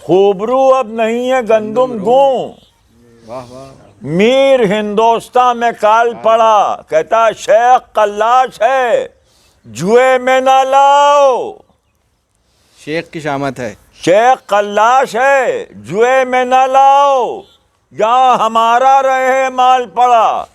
خوبرو اب نہیں ہے گندم گوں، واہ واہ، میر ہندوستان میں کال پڑا، کہتا شیخ قلاش ہے جوئے میں نہ لاؤ، شیخ کی شامت ہے. شیخ قلاش ہے جوئے میں نہ لاؤ، جہاں ہمارا رہے مال پڑا.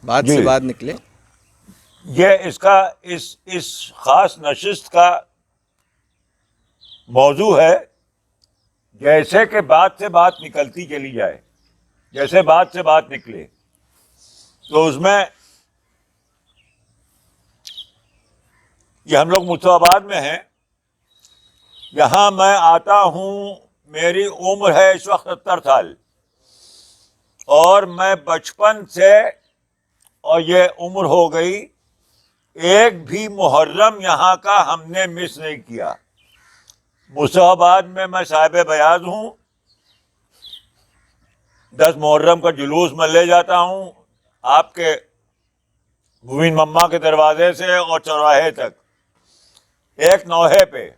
بات جی، سے بات نکلے. یہ اس خاص نشست کا موضوع ہے، جیسے کہ بات سے بات نکلتی چلی جائے، جیسے بات سے بات نکلے. تو اس میں یہ ہم لوگ مصطفی آباد میں ہیں، یہاں میں آتا ہوں، میری عمر ہے اس وقت 70 سال، اور میں بچپن سے، اور یہ عمر ہو گئی، ایک بھی محرم یہاں کا ہم نے مس نہیں کیا. مصطفی آباد میں صاحب بیاض ہوں، 10 محرم کا جلوس میں لے جاتا ہوں آپ کے بھوین مما کے دروازے سے اور چوراہے تک، ایک نوحے پہ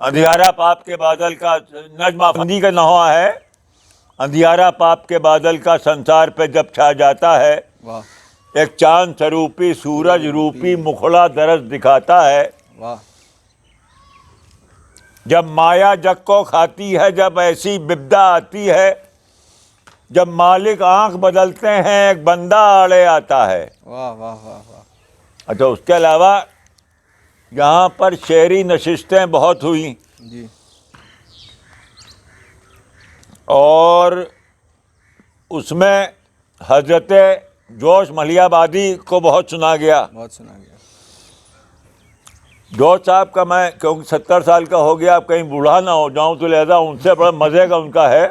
اندھیارا پاپ کے بادل کا نجمہ فندی کا نوحہ ہے، اندھیارا پاپ کے بادل کا سنسار پہ جب چھا جاتا ہے، واہ ایک چاند سروپی سورج روپی مکھڑا درس دکھاتا ہے. واہ، جب مایا جگ کو کھاتی ہے، جب ایسی بپدا آتی ہے، جب مالک آنکھ بدلتے ہیں ایک بندہ آڑے آتا ہے. واہ واہ واہ واہ. اچھا، اس کے علاوہ یہاں پر شعری نشستیں بہت ہوئیں، جی، اور اس میں حضرت جوش ملیح آبادی کو بہت سنا گیا. بہت سنا گیا. جوش صاحب کا میں کیونکہ 70 سال کا ہو گیا، اب کہیں بوڑھا نہ ہو جاؤں، تو لہذا ان سے بڑا مزے کا ان کا ہے،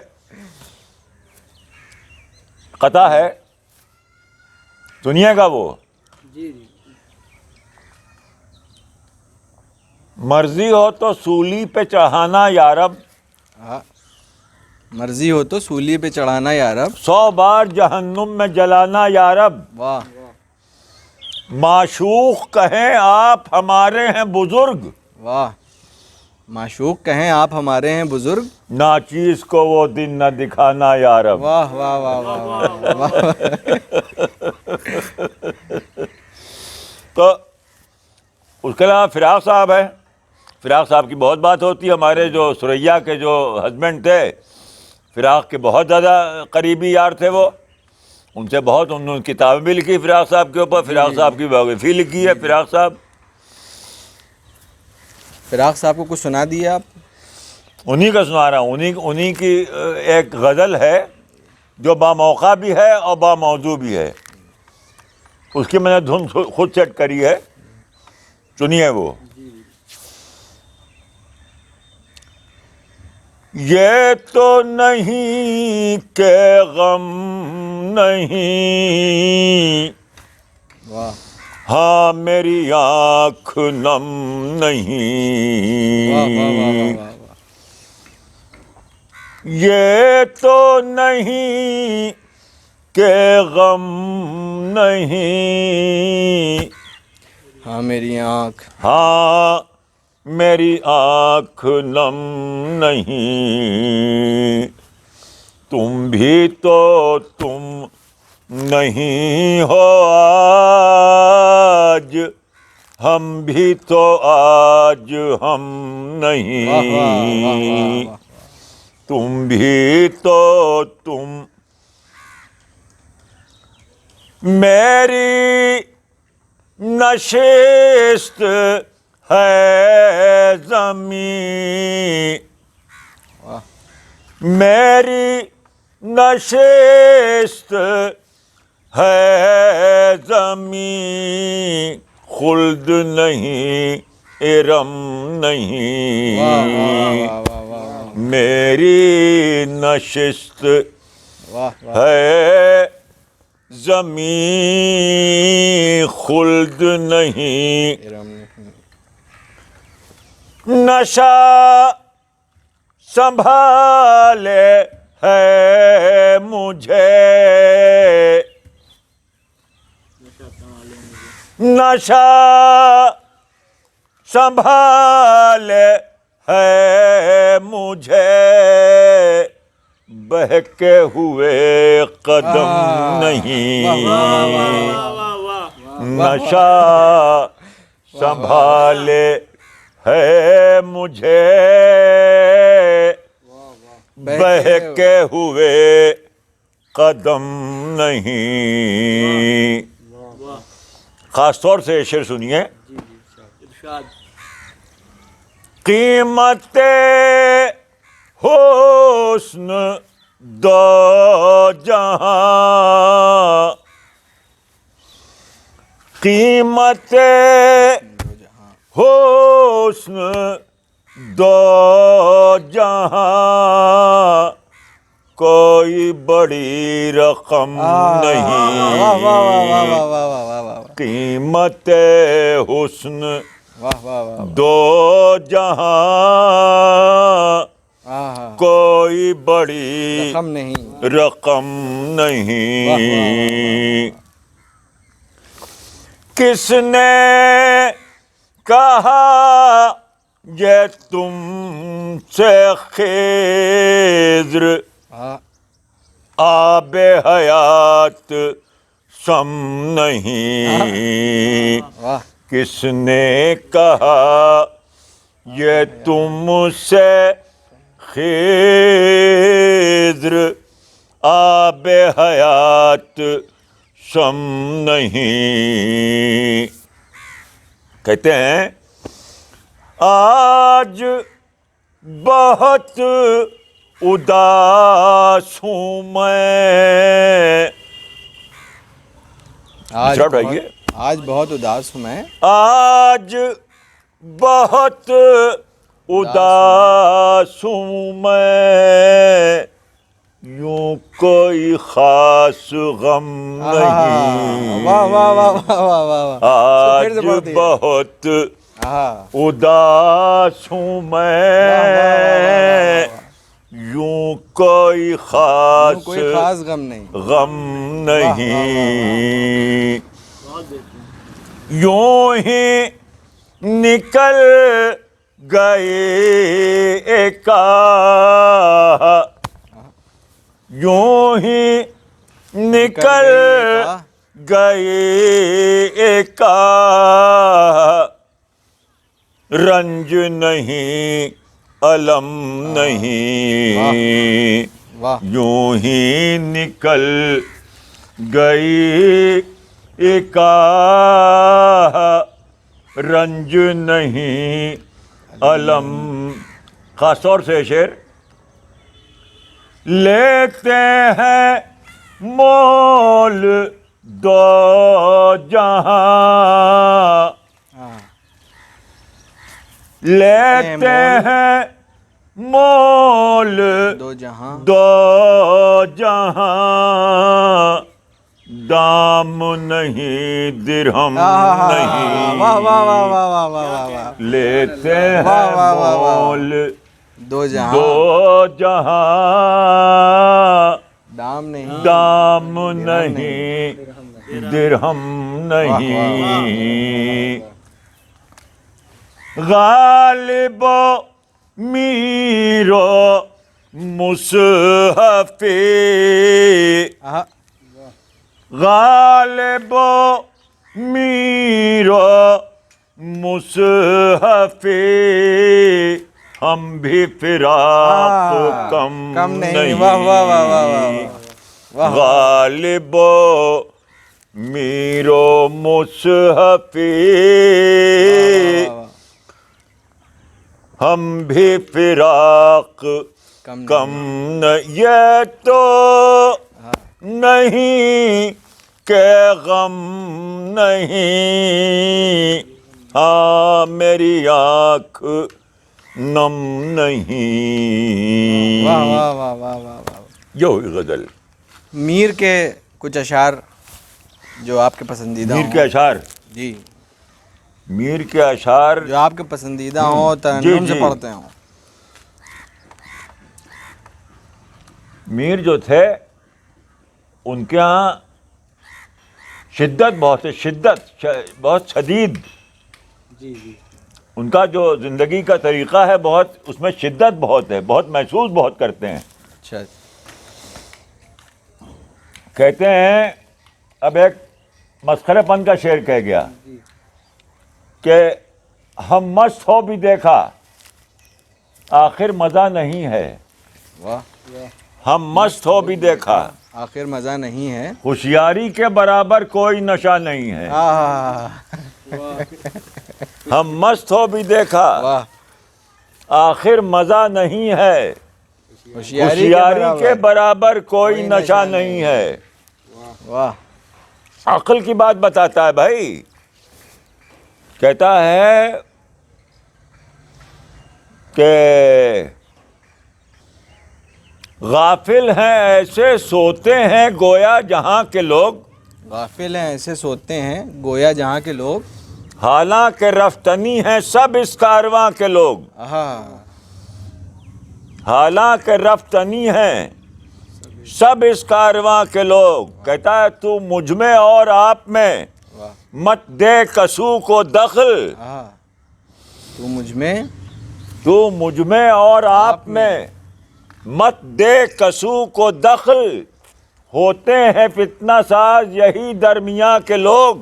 قطع ہے، سنیے گا وہ. جی جی. مرضی ہو تو سولی پہ چڑھانا یارب، ہاں، مرضی ہو تو سولی پہ چڑھانا یارب. 100 بار جہنم میں جلانا یارب، واہ، معشوق کہیں آپ ہمارے ہیں بزرگ، واہ، معشوق کہیں آپ ہمارے ہیں بزرگ. ناچیز کو وہ دن نہ دکھانا یارب. واہ واہ واہ واہ واہ. تو اس کے علاوہ فراق صاحب ہے، فراق صاحب کی بہت بات ہوتی ہے. ہمارے جو سریا کے جو ہسبینڈ تھے، فراق کے بہت زیادہ قریبی یار تھے وہ، ان سے بہت انہوں نے کتابیں بھی لکھی فراق صاحب کے اوپر، فراق صاحب کی بایوگرافی لکھی ہے فراق صاحب. فراق صاحب کو کچھ سنا دیے آپ؟ انہی کا سنا رہا ہوں، انہی کی ایک غزل ہے جو باموقع بھی ہے اور باموضوع بھی ہے، اس کی میں نے دھن خود سیٹ کری ہے، سنیے وہ. یہ تو نہیں کہ غم نہیں، واہ، ہاں میری آنکھ نم واہ واہ واہ واہ نہیں، واہ واہ. یہ تو نہیں کہ غم نہیں، ہاں میری آنکھ. ہاں میری آنکھ نم نہیں، تم بھی تو تم نہیں ہو آج، ہم بھی تو آج ہم واہ واہ واہ واہ نہیں. واہ. تم بھی تو تم میری نشست ہے زمین، واہ میری نشست ہے زمین، خلد نہیں ارم نہیں، واہ واہ واہ واہ میری نشست واہ واہ ہے زمین، خلد نہیں، نشہ سنبھالے ہے مجھے، نشہ سنبھالے ہے مجھے، بہکے ہوئے قدم نہیں، نشہ سنبھالے ہے مجھے، بہکے ہوئے قدم نہیں۔ خاص طور سے یہ شعر سنیے، قیمت حسن دو جہاں، قیمت حسن دو جہاں، کوئی بڑی رقم نہیں، قیمت حسن دو جہاں، کوئی بڑی رقم نہیں، کس نے کہا یہ تم سے خضر آب حیات سم نہیں، کس نے کہا یہ تم سے خضر آب حیات سم نہیں۔ کہتے ہیں آج بہت اداس ہوں میں، آج بہت اداس ہوں میں، آج بہت اداس ہوں میں، یوں کوئی خاص غم نہیں، آج بہت اداس ہوں میں، یوں کوئی خاص غم نہیں، یوں ہی نکل گئے کا، یوں ہی نکل گئے کا، رنج نہیں الم نہیں، یوں ہی نکل گئی کا، رنج نہیں الم۔ خاص طور سے شعر لیتے ہیں مول دو جہاں، لیتے ہیں مول دو جہاں، دام نہیں درہم نہیں، لیتے ہیں مول دو جہاں، دام نہیں درہم نہیں، غالب و میر و مصحف، غالب و میر و مصحف، ہم بھی فراق کم نہیں، واہ واہ واہ واہ واہ واہ، غالب و میر و مصحفی، ہم بھی فراق کم نہیں، یہ تو نہیں کہ غم نہیں، ہاں میری آنکھ نم نہیں۔ واہ واہ واہ واہ واہ واہ۔ یہ ہوئی غزل۔ میر کے کچھ اشعار جو آپ کے پسندیدہ میر ہوں۔ کے اشعار، جی، میر کے اشعار جو آپ کے پسندیدہ ہوں، ترنم سے جی۔ پڑھتے ہوں۔ میر جو تھے ان کے ہاں شدت بہت ہے، شدت بہت شدید، ان کا جو زندگی کا طریقہ ہے بہت، اس میں شدت بہت ہے، بہت محسوس بہت کرتے ہیں۔ اچھا، کہتے ہیں، اب ایک مسخرے پن کا شعر کہہ گیا کہ ہم مست ہو بھی دیکھا آخر مزہ نہیں ہے، واہ، ہم مست ہو بھی دیکھا آخر مزہ نہیں ہے، ہوشیاری کے برابر کوئی نشہ نہیں ہے، ہم مست ہو بھی دیکھا واہ، آخر مزہ نہیں ہے، ہوشیاری کے برابر کوئی نشہ نہیں ہے۔ واہ، عقل کی بات بتاتا ہے بھائی، کہتا ہے کہ غافل ہیں ایسے سوتے ہیں گویا جہاں کے لوگ، غافل ہیں ایسے سوتے ہیں گویا جہاں کے لوگ، حالانکہ رفتنی ہیں سب اس کارواں کے لوگ، حالانکہ رفتنی ہیں سب اس کارواں کے لوگ۔ کہتا ہے تو مجھ میں اور آپ میں مت دے کسو کو دخل، تو مجھ میں اور آپ میں مت دے کسو کو دخل، ہوتے ہیں فتنہ ساز یہی درمیاں کے لوگ،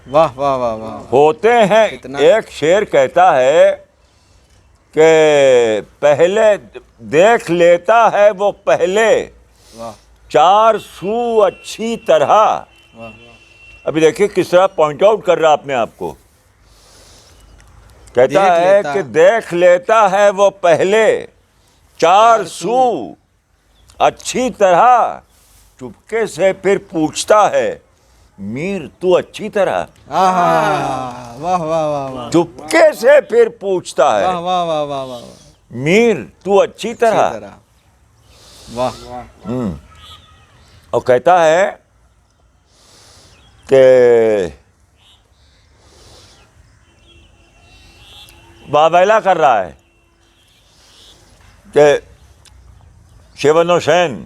واہ واہ واہ واہ، ہوتے ہیں۔ ایک شعر کہتا ہے کہ پہلے دیکھ لیتا ہے وہ پہلے چار سو اچھی طرح، ابھی دیکھیے کس طرح پوائنٹ آؤٹ کر رہا اپنے آپ کو، کہتا ہے کہ دیکھ لیتا ہے وہ پہلے چار سو اچھی طرح، چپکے سے پھر پوچھتا ہے میر تو اچھی طرح، واہ واہ واہ واہ، چپکے سے پھر پوچھتا ہے واہ واہ واہ واہ واہ، میر تو اچھی طرح، واہ، اور کہتا ہے کہ واویلا کر رہا ہے کہ شیون و شین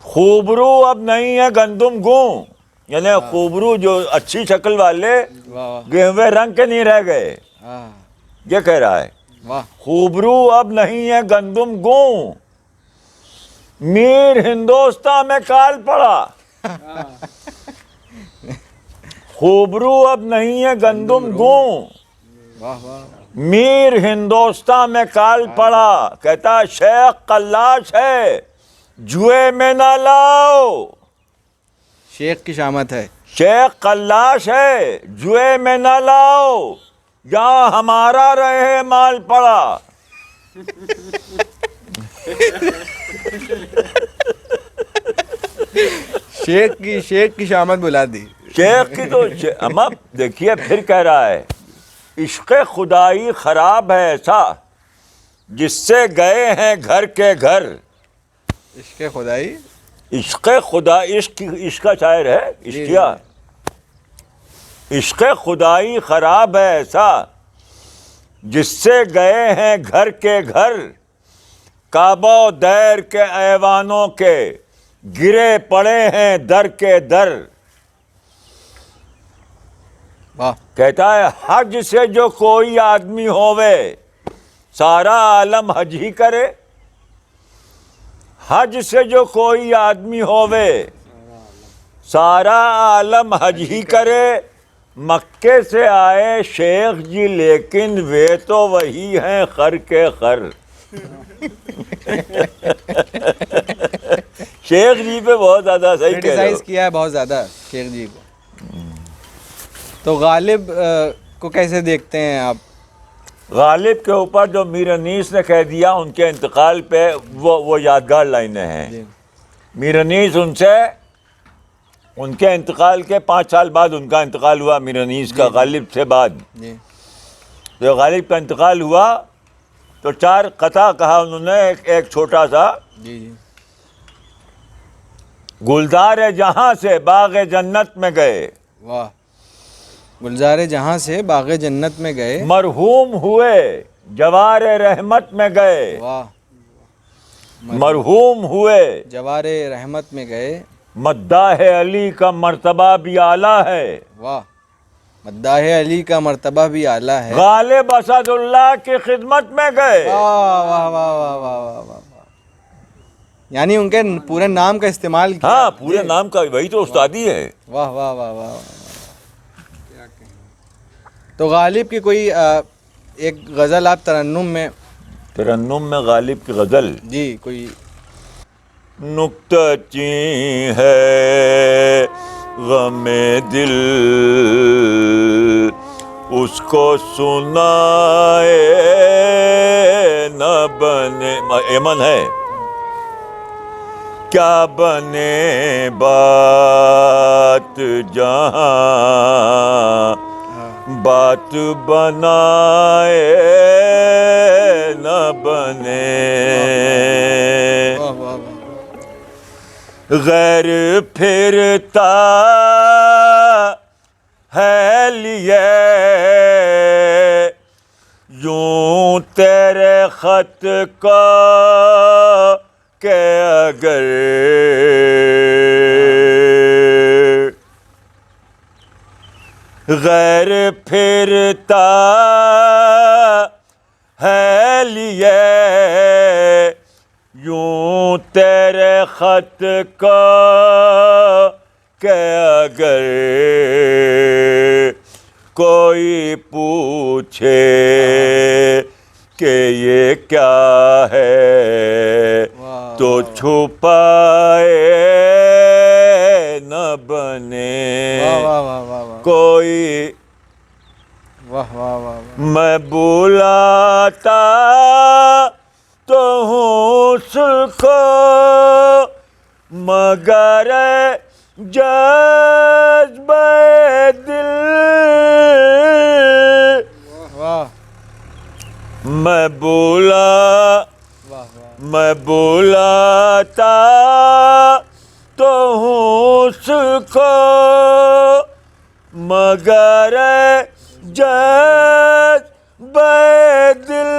خوبرو اب نہیں ہے گندم گوں، یعنی خوبرو جو اچھی شکل والے گہوے رنگ کے نہیں رہ گئے، یہ کہہ رہا ہے خوبرو اب نہیں ہے گندم گوں، میر ہندوستان میں کال پڑا، خوبرو اب نہیں ہے گندم گوں، میر ہندوستان میں کال پڑا، کہتا شیخ قلاش ہے جوئے میں نہ لاؤ، شیخ کی شامت ہے، شیخ قلاش ہے جوئے میں نہ لاؤ، جہاں ہمارا رہے مال پڑا، شیخ کی شامت بلا دی، شیخ کی تو ہم اب دیکھیے پھر کہہ رہا ہے عشق خدائی خراب ہے ایسا جس سے گئے ہیں گھر کے گھر، عشق خدائی، عشق خدا، عشق کا شاعر ہے عشقیہ، عشق خدائی خراب ہے ایسا جس سے گئے ہیں گھر کے گھر، کعبہ و دیر کے ایوانوں کے گرے پڑے ہیں در کے در، کہتا ہے حج سے جو کوئی آدمی ہووے سارا عالم حج ہی کرے، حج سے جو کوئی آدمی ہووے سارا عالم حج ہی کرے، مکے سے آئے شیخ جی لیکن وہ تو وہی ہیں خر کے خر. شیخ جی پہ بہت زیادہ صحیح کہہ رہے ہو. کرٹیسائز کیا ہے بہت زیادہ شیخ جی کو. تو غالب کو کیسے دیکھتے ہیں آپ؟ غالب کے اوپر جو میر انیس نے کہہ دیا ان کے انتقال پہ وہ یادگار لائنیں ہیں. جی میر انیس ان کے انتقال کے 5 سال بعد ان کا انتقال ہوا میر انیس کا غالب سے بعد. جی جب غالب کا انتقال ہوا تو 4 قطع کہا انہوں نے. ایک چھوٹا سا جی جی گلزار جہاں سے باغ جنت میں گئے, واہ. گلزار جہاں سے باغ جنت میں گئے, مرحوم ہوئے جوار رحمت میں گئے. واہ. مرحوم ہوئے جوار رحمت میں گئے, مداح علی کا مرتبہ بھی اعلیٰ ہے. واہ. مداح علی کا مرتبہ بھی اعلیٰ ہے. غالب اسد اللہ کی خدمت میں گئے. واہ واہ واہ واہ واہ واہ واہ. یعنی ان کے پورے نام کا استعمال کیا. ہاں پورے نام کا وہی تو استادی ہے. واہ واہ واہ واہ واہ. تو غالب کی کوئی ایک غزل آپ ترنم میں غالب کی غزل. جی کوئی. نکتہ چین ہے غم دل اس کو سنائے نہ بنے. ایمن ہے کیا بنے بات جہاں بات بنائے نہ بنے. واہ واہ واہ. غیر پھرتا ہے لیے یوں تیرے خط کا کہ اگر غیر پھرتا ہے لیے یوں تیرے خط کا کہ اگر کوئی پوچھے کہ یہ کیا ہے تو چھپائے نہ بنے. واہ واہ واہ واہ واہ. کوئی واہ واہ واہ واہ. میں بلاتا تو ہوں اس کو مگر جذبہ دل واہ میں واہ. بلاتا تو ہوں اس کو مگر جذبہ دل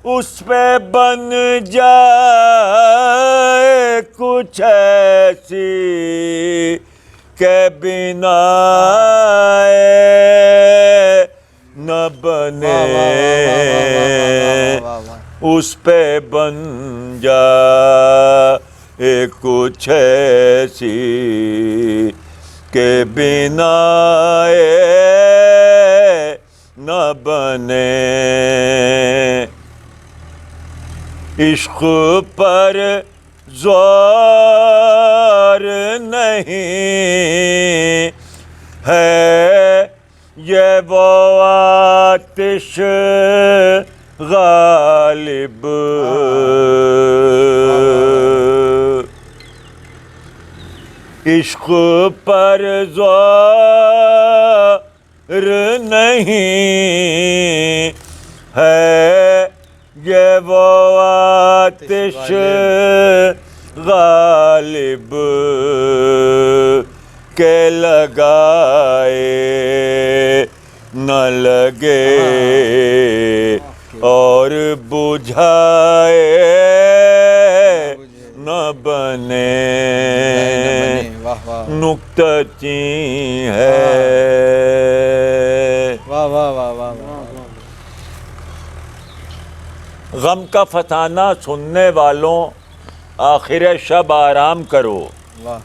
اس پہ بن جائے کچھ ایسی کہ بنا نہ بنے. اس پہ بن جائے کچھ ایسی کہ بنا نہ بنے. عشق پر زور نہیں ہے یہ وہ آتش غالب عشق پر زور نہیں ہے یہ وہ آتش غالب کہ لگائے نہ لگے اور بجھائے نہ بنے. نکتہ چین ہے. واہ واہ واہ واہ. غم کا فسانہ سننے والوں آخر شب آرام کرو. واہ.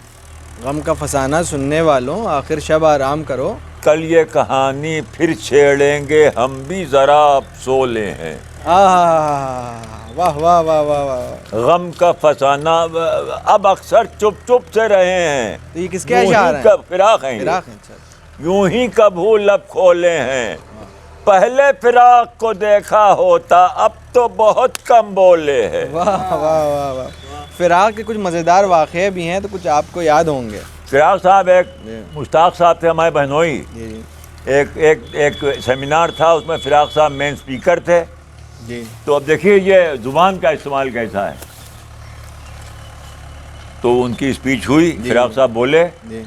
غم کا فسانہ سننے والوں آخر شب آرام کرو. کل یہ کہانی پھر چھیڑیں گے ہم بھی ذرا اب سو لے ہیں. واہ واہ واہ واہ واہ. غم کا فسانہ اب اکثر چپ چپ سے رہے ہیں. تو یہ کس کے اشعار ہیں؟ فراق ہیں یہ. فراق ہیں. اچھا. یوں ہی کبھو لب کھولے ہیں. پہلے فراق کو دیکھا ہوتا اب تو بہت کم بولے ہیں. واہ واہ واہ واہ. فراق کے کچھ مزیدار واقعے بھی ہیں تو کچھ آپ کو یاد ہوں گے. فراق صاحب ایک مشتاق صاحب تھے ہمارے بہنوئی. جی ایک سیمینار تھا, اس میں فراق صاحب مین اسپیکر تھے. جی. تو اب دیکھیے یہ زبان کا استعمال کیسا ہے. تو ان کی اسپیچ ہوئی, فراق صاحب بولے. جی.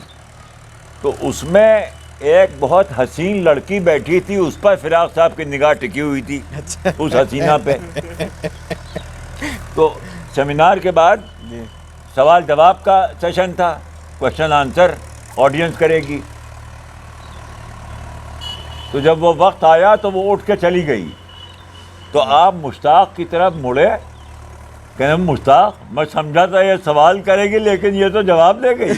تو اس میں ایک بہت حسین لڑکی بیٹھی تھی, اس پر فراق صاحب کی نگاہ ٹکی ہوئی تھی, اس حسینہ پہ. تو سیمینار کے بعد جی. سوال جواب کا سیشن تھا, کوشچن آنسر آڈینس کرے گی. تو جب وہ وقت آیا تو وہ اٹھ کے چلی گئی. تو آپ مشتاق کی طرف مڑے, کہ مشتاق میں سمجھا تھا یہ سوال کرے گی لیکن یہ تو جواب دے گئی.